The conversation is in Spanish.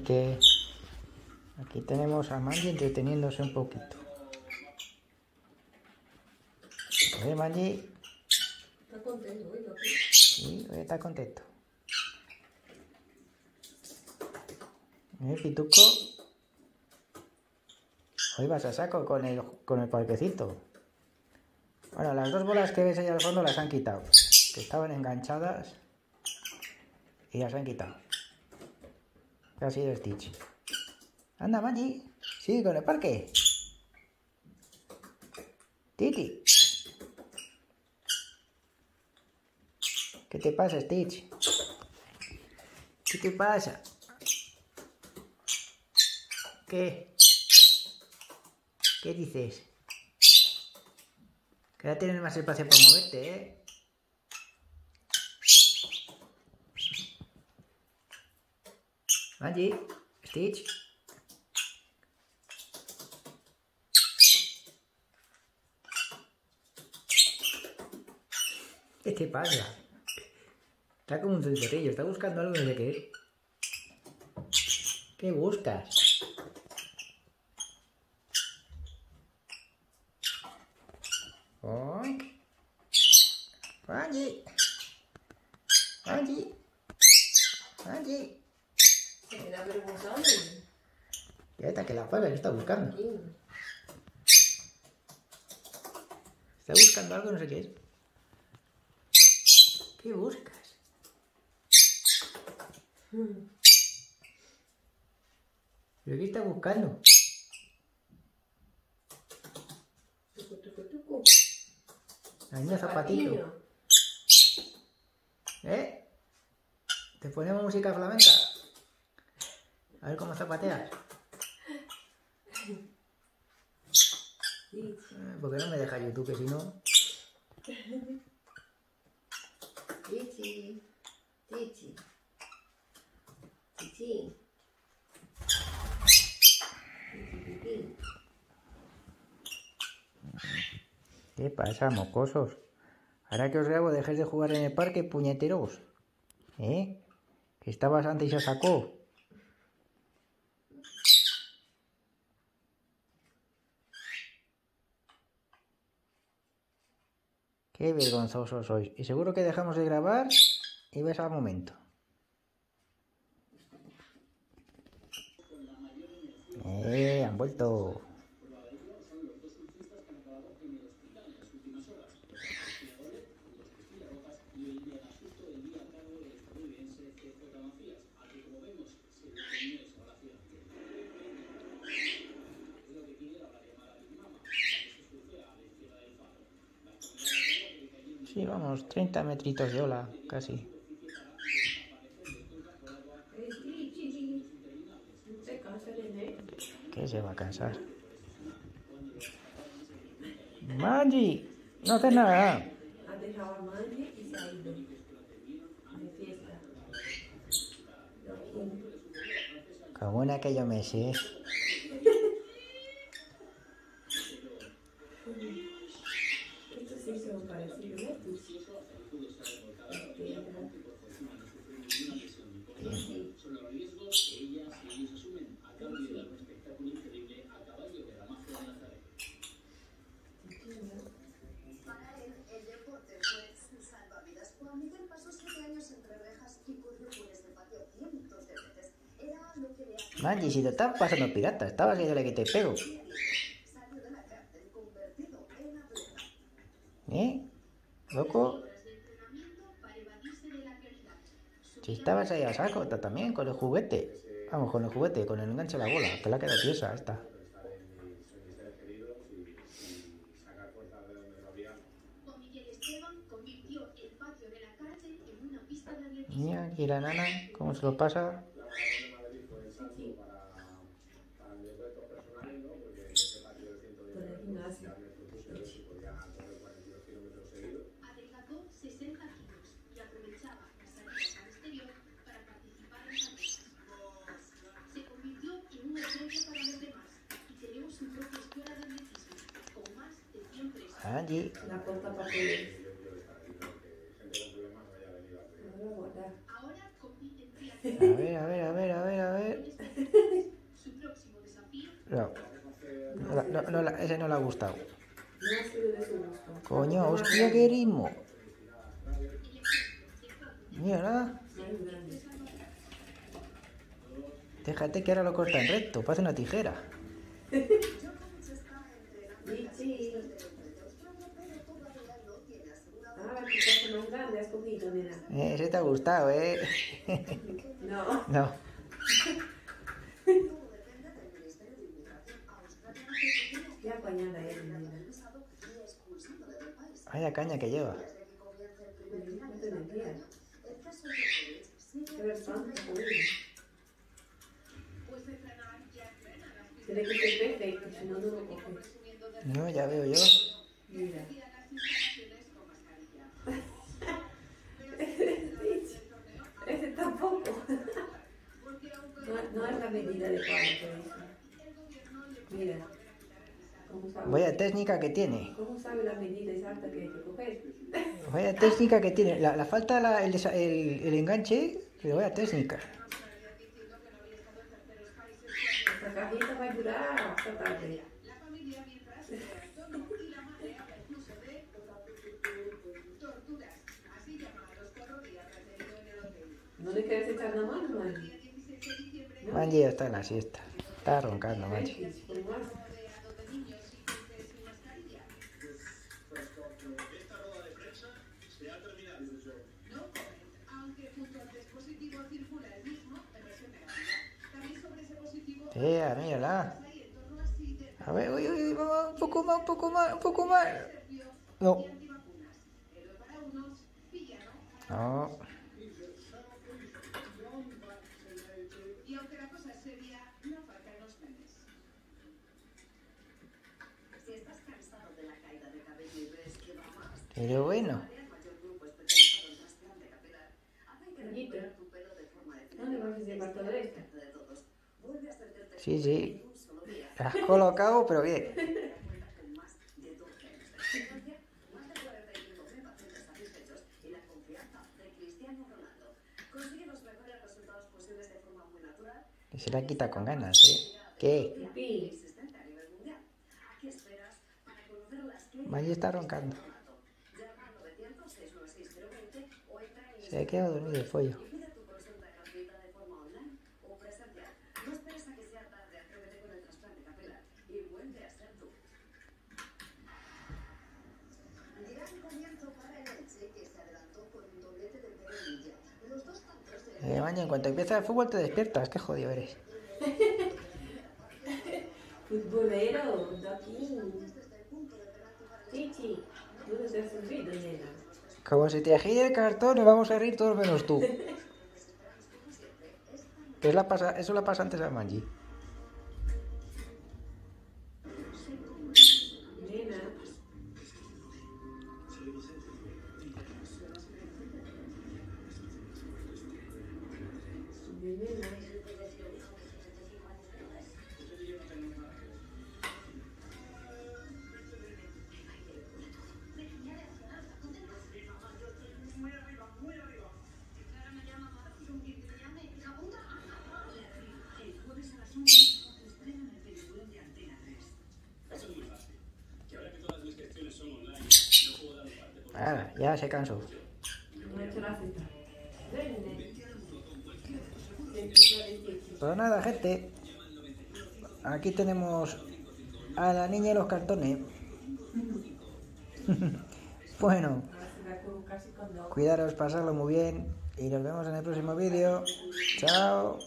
porque aquí tenemos a Manji entreteniéndose un poquito. Manji. Está contento hoy, ¿no? Sí, hoy está contento. Pituco. Hoy vas a saco con el parquecito. Bueno, las dos bolas que ves ahí al fondo las han quitado. Que estaban enganchadas. Y las han quitado. ¿Qué ha sido Stitch? Anda, Manji. Sigue con el parque. Titi. ¿Qué te pasa, Stitch? ¿Qué te pasa? ¿Qué? ¿Qué dices? Que ahora tienes más espacio para moverte, ¿eh? Manji, Stitch. ¿Qué te pasa? Está como un cencerrillo, está buscando algo, no sé qué es. ¿Qué buscas? ¡Oink! ¡Manji! ¡Manji! ¡Manji! Se queda avergonzado. Ya está, que la paga, que está buscando. Está buscando algo, no sé qué es. ¿Qué buscas? ¿Pero qué está buscando? Hay un zapatito. ¿Eh? ¿Te ponemos música flamenca? A ver cómo zapateas. ¿Por qué no me deja YouTube? Que si no... Titi. Titi. Titi. ¿Qué pasa, mocosos? Ahora que os grabo, dejéis de jugar en el parque, puñeteros. ¿Eh? Que estabas antes y se sacó. Qué vergonzosos sois. Y seguro que dejamos de grabar y ves al momento. Han vuelto. Sí, vamos, 30 metritos de ola, casi. ¿Qué se va a cansar? Manji, no haces nada. Ha dejado a Manji y se ha ido. De fiesta. Como en aquellos meses. Estos sí son parecidos, ¿no? Manji, si te estás pasando pirata, estabas diciéndole que te pego. ¿Eh? ¿Loco? Si estabas ahí a saco, también con el juguete. Vamos, con el juguete, con el enganche de la bola, que la queda tiesa esta. Mira, aquí la nana, cómo se lo pasa. Allí. La corta para que... A ver, a ver, a ver, a ver, a ver. ese no le ha gustado. No ha sido de su gusto. Coño, hostia, qué ritmo. Mira, Muy grande. déjate que ahora lo cortan recto, parece una tijera. Michi. Ah, tu casa más grande has cogido, nena. Ese te ha gustado, ¿eh? No. No. Ya apañada él, nena. Vaya caña que lleva. No te metías. Qué bastante, joder. Tiene que ser perfecto, si no, no lo coges. No, ya veo yo. Mira. Ese tampoco. No es la medida de palo que hizo. Mira. ¿Cómo sabe? Vaya técnica que tiene. ¿Cómo sabe la medida exacta que hay que coger? Vaya técnica que tiene. La falta el enganche, pero vaya técnica. Esta cajita va a durar hasta tarde. ¿No le quieres echar la mano, Manji? Manji ya está en la siesta. Está roncando, Manji. Con más. Mírala. A ver, uy, uy, vamos, un poco más, un poco más, un poco más. No. No. Pero bueno. ¿Dónde vas a llevar todo esto? Sí, sí. La has colocado, pero bien. Y se la quita con ganas, ¿eh? ¿Qué? Pipí. Manji está roncando. Se ha quedado dormido el pollo. Manji, en cuanto empieza el fútbol te despiertas. Qué jodido eres. Futbolero, de aquí. Chichi, tú no te has subido, nena. Como se te agite el cartón, nos vamos a reír todos menos tú. Eso la pasa antes a Manji. Nena. Nena. Ahora, ya se cansó. No he hecho la cita. Pues nada, gente. Aquí tenemos a la niña y los cartones. Bueno, cuidaros, pasarlo muy bien. Y nos vemos en el próximo vídeo. Chao.